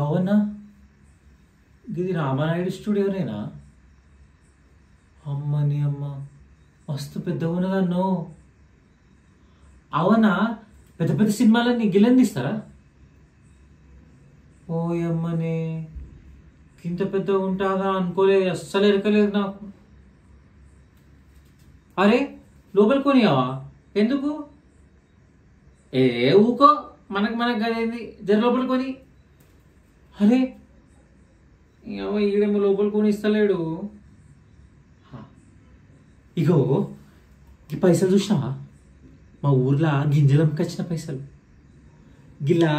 అవునా? ఇది రామానాయుడు స్టూడియోనేనా? అమ్మని అమ్మ, మస్తు పెద్దగా ఉన్నదన్నో. అవునా? పెద్ద పెద్ద సినిమాలన్నీ గిల్లెని తీస్తారా? ఓయమ్మనే, ఇంత పెద్దగా ఉంటుందా అనుకోలేదు, అస్సలు ఎరకలేదు నాకు. అరే, లోపల కొనియావా? ఎందుకు? ఏ ఊకో, మనకు మనకు కదేంది, జర లోపల కొని. అరే, ఈడేమో లోపల కొని ఇస్తలేడు. ఇగో, ఈ పైసలు చూసినావా? మా ఊర్లో గింజలంకి వచ్చిన పైసలు. గిలా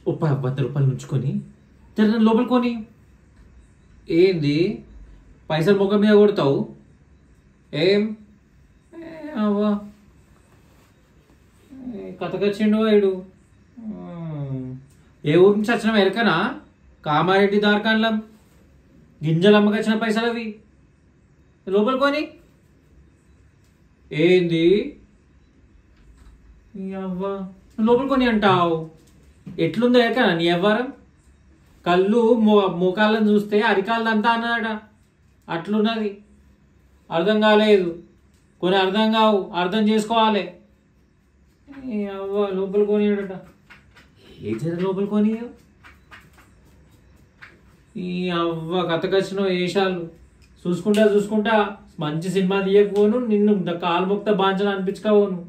ఓ 100 రూపాయలు ఉంచుకొని జర లోపల కొని. ఏంది పైసలు ముఖం మీద కొడతావు? ఏం అవ్వా, కథకొచ్చిండు వాడు. ఏ ఊరి నుంచి వచ్చిన ఎరకనా? కామారెడ్డి దార్కాన్లం గింజలు అమ్మకొచ్చిన పైసలు అవి. లోపల కొని. ఏంది అవ్వా, లోపల కొని అంటావు? ఎట్లుందో ఎరకనా నీ వ్యవహారం? కళ్ళు మోకాళ్ళని చూస్తే అరికాళ్ళంతా అన్నాడ, అట్లున్నది. అర్థం కాలేదు, కొన్ని అర్థం కావు, అర్థం చేసుకోవాలి. అవ్వ లోపల కొనియడట. ఏ జర లోపల కొని. ఈ అవ్వ కథకొచ్చిన వేషాలు చూసుకుంటా చూసుకుంటా మంచి సినిమా తీయకపోను, నిన్ను కాలు మొక్త బాంచలు అనిపించుకోను.